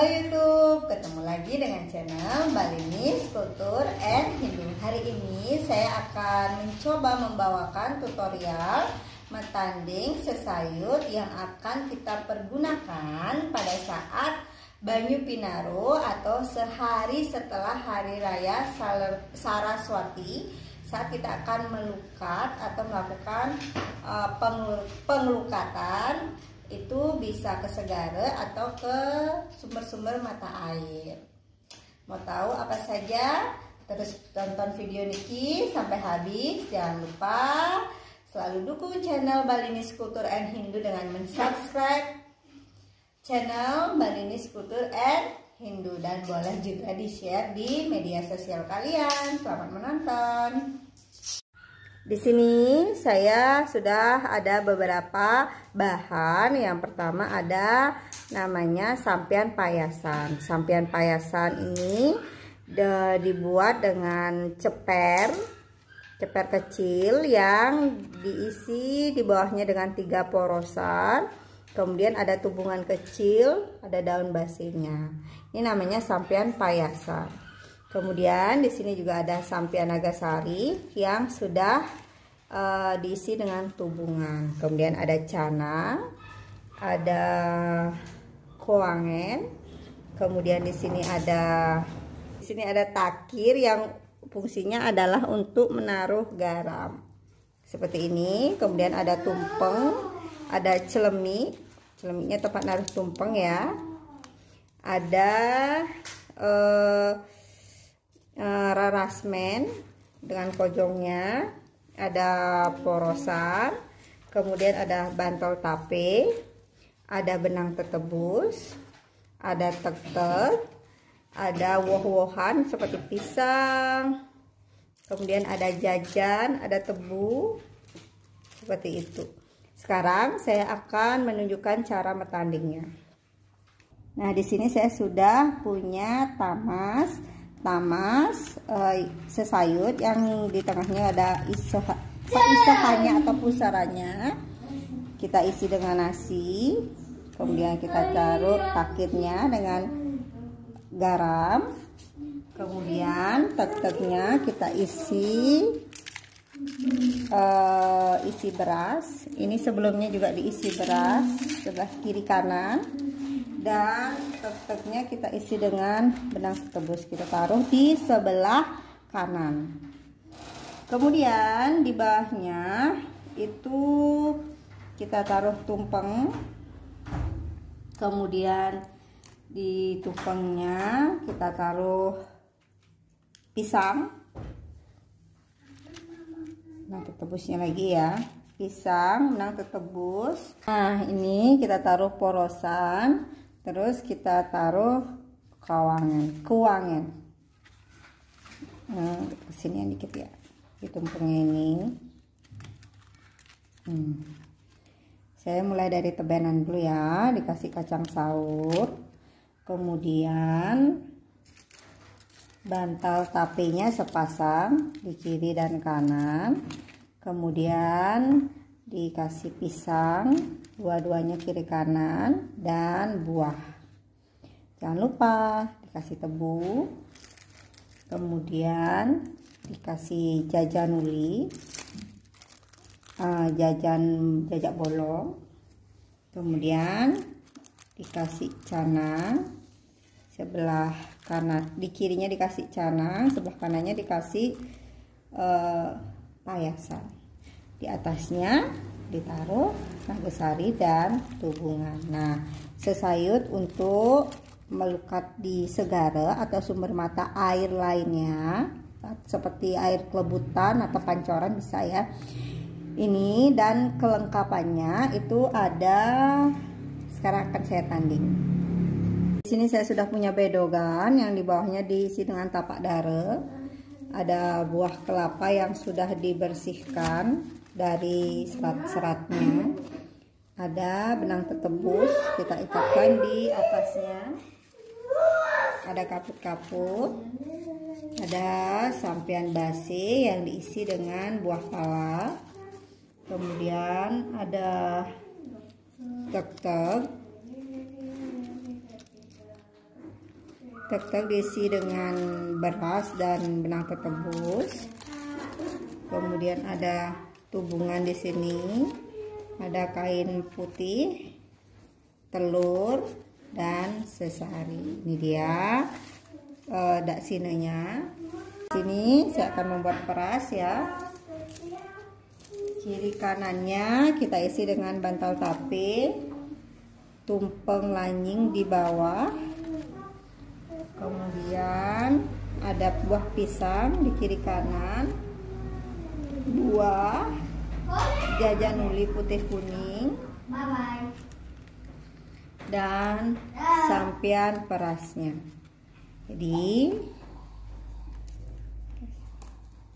Halo YouTube, ketemu lagi dengan channel Balinis Kultur and Hindu. Hari ini saya akan mencoba membawakan tutorial metanding sesayut yang akan kita pergunakan pada saat Banyu Pinaro atau sehari setelah Hari Raya Saraswati, saat kita akan melukat atau melakukan pengelukatan. Itu bisa ke segara atau ke sumber-sumber mata air. Mau tahu apa saja? Terus tonton video Niki sampai habis. Jangan lupa selalu dukung channel Balinis Kultur and Hindu dengan mensubscribe channel Balinis Kultur and Hindu, dan boleh juga di-share di media sosial kalian. Selamat menonton. Di sini saya sudah ada beberapa bahan. Yang pertama ada namanya sampian payasan. Sampian payasan ini dibuat dengan ceper kecil yang diisi di bawahnya dengan 3 porosan. Kemudian ada tubungan kecil, ada daun basinya. Ini namanya sampian payasan. Kemudian di sini juga ada sampian nagasari yang sudah diisi dengan tubungan. Kemudian ada canang, ada koangen. Kemudian di sini ada takir yang fungsinya adalah untuk menaruh garam. Seperti ini. Kemudian ada tumpeng, ada celemik. Celemiknya tempat naruh tumpeng ya. Ada rarasmen dengan kojongnya, ada porosan, kemudian ada bantol tape, ada benang tetebus, ada tek-tek, ada woh-wohan seperti pisang, kemudian ada jajan, ada tebu, seperti itu. Sekarang saya akan menunjukkan cara metandingnya. Nah, di sini saya sudah punya tamas sesayut yang di tengahnya ada isahannya atau pusarannya. Kita isi dengan nasi, kemudian kita taruh takirnya dengan garam, kemudian tek-teknya kita isi beras. Ini sebelumnya juga diisi beras sebelah kiri kanan. Dan tek-teknya kita isi dengan benang tetebus, kita taruh di sebelah kanan. Kemudian di bawahnya itu kita taruh tumpeng. Kemudian di tumpengnya kita taruh pisang. Benang tetebusnya lagi ya, pisang, benang tetebus. Nah, ini kita taruh porosan. Terus kita taruh kuangen. Kesini yang dikit ya, di tumpengnya ini. Saya mulai dari tebenan dulu ya, dikasih kacang saur, kemudian bantal tapenya sepasang di kiri dan kanan, kemudian dikasih pisang dua-duanya kiri kanan, dan buah. Jangan lupa dikasih tebu, kemudian dikasih jajanuli, jajak bolong, kemudian dikasih canang sebelah kanan, di kirinya dikasih canang, sebelah kanannya dikasih payasan. Di atasnya ditaruh nagasari dan tubungan. Nah, sesayut untuk melukat di segara atau sumber mata air lainnya seperti air kelebutan atau pancoran bisa ya. Ini dan kelengkapannya itu ada, sekarang akan saya tanding. Di sini saya sudah punya bedogan yang di bawahnya diisi dengan tapak dare. Ada buah kelapa yang sudah dibersihkan dari serat-seratnya. Ada benang tetebus, kita ikatkan di atasnya. Ada kaput-kaput. Ada sampian basi yang diisi dengan buah pala. Kemudian ada tek-tek. Tek-tek diisi dengan beras dan benang tertebus. Kemudian ada tubungan di sini, ada kain putih, telur, dan sesari. Ini dia daksinenya. Sini saya akan membuat peras ya. Kiri kanannya kita isi dengan bantal tape, tumpeng lanying di bawah. Kemudian ada buah pisang di kiri kanan, buah jajan uli putih kuning, dan sampian perasnya. Jadi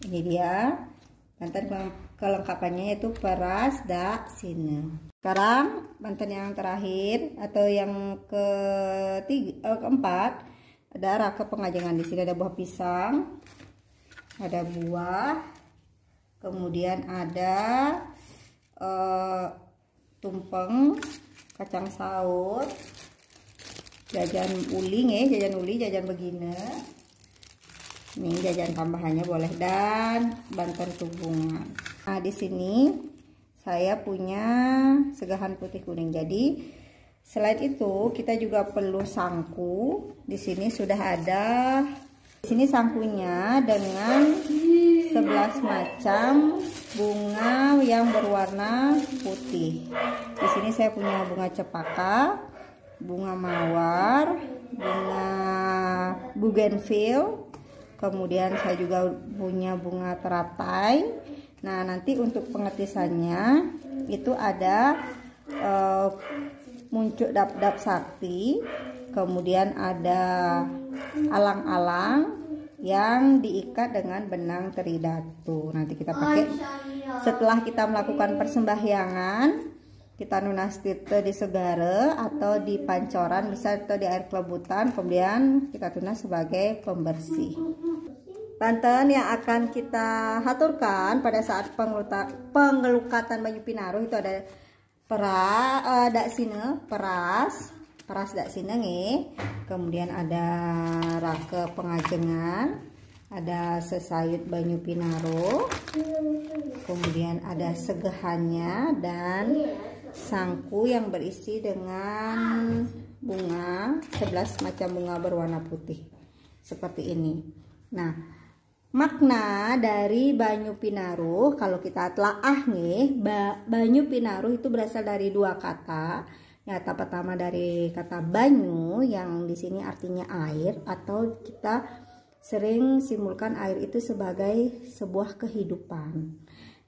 ini dia banten kelengkapannya, yaitu peras daksina. Sekarang banten yang terakhir atau yang keempat, ada raka pengajengan. Di sini ada buah pisang, ada buah, kemudian ada tumpeng, kacang saus, jajan uling jajan begini. Ini jajan tambahannya boleh, dan banten tubungan. Nah, di sini saya punya segahan putih kuning. Jadi selain itu kita juga perlu sangku. Di sini sudah ada. Di sini sangkunya dengan 11 macam bunga yang berwarna putih. Di sini saya punya bunga cepaka, bunga mawar, bunga bougainville. Kemudian saya juga punya bunga teratai. Nah, nanti untuk pengetisannya itu ada muncul dap-dap sakti, kemudian ada alang-alang yang diikat dengan benang teridatu. Nanti kita pakai setelah kita melakukan persembahyangan. Kita nunas di segara atau di pancoran, bisa atau di air kelebutan, kemudian kita tunas sebagai pembersih. Banten yang akan kita haturkan pada saat pengelukatan Banyu Pinaruh itu ada daksina, peras daksina nih. Kemudian ada rake pengajengan, ada sesayut Banyu Pinaruh, kemudian ada segehannya, dan sangku yang berisi dengan bunga 11 macam bunga berwarna putih seperti ini. Nah, makna dari Banyu Pinaruh kalau kita telaah nih, Banyu Pinaruh itu berasal dari dua kata. Kata pertama dari kata banyu yang di sini artinya air, atau kita sering simulkan air itu sebagai sebuah kehidupan.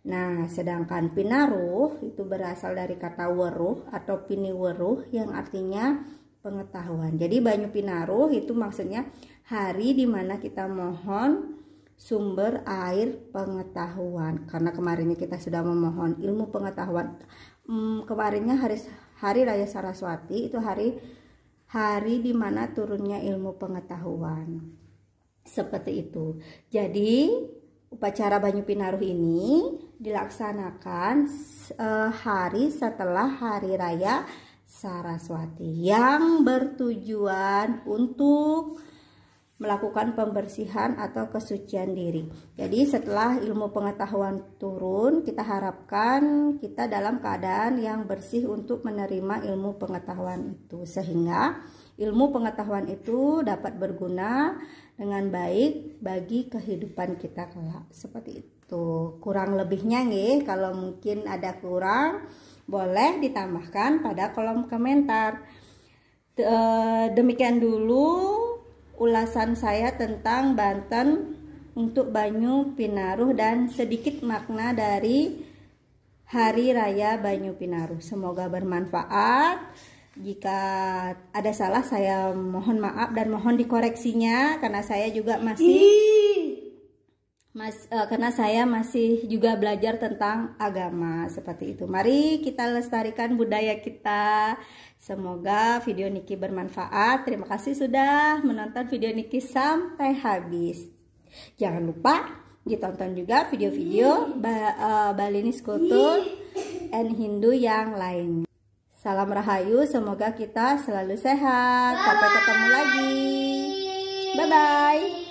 Nah, sedangkan pinaruh itu berasal dari kata weruh atau piniweruh yang artinya pengetahuan. Jadi Banyu Pinaruh itu maksudnya hari dimana kita mohon sumber air pengetahuan. Karena kemarinnya kita sudah memohon ilmu pengetahuan. Kemarinnya hari Raya Saraswati itu hari dimana turunnya ilmu pengetahuan. Seperti itu. Jadi upacara Banyu Pinaruh ini dilaksanakan hari setelah Hari Raya Saraswati yang bertujuan untuk melakukan pembersihan atau kesucian diri. Jadi setelah ilmu pengetahuan turun, kita harapkan kita dalam keadaan yang bersih untuk menerima ilmu pengetahuan itu, sehingga ilmu pengetahuan itu dapat berguna dengan baik bagi kehidupan kita kelak. Seperti itu. Kurang lebihnya nih, kalau mungkin ada kurang boleh ditambahkan pada kolom komentar. Demikian dulu ulasan saya tentang Banten untuk Banyu Pinaruh dan sedikit makna dari Hari Raya Banyu Pinaruh. Semoga bermanfaat. Jika ada salah saya mohon maaf dan mohon dikoreksinya, karena saya juga masih juga belajar tentang agama seperti itu. Mari kita lestarikan budaya kita. Semoga video Niki bermanfaat. Terima kasih sudah menonton video Niki sampai habis. Jangan lupa ditonton juga video-video Balinese Culture and Hindu yang lainnya. Salam Rahayu, semoga kita selalu sehat. Sampai ketemu lagi. Bye-bye.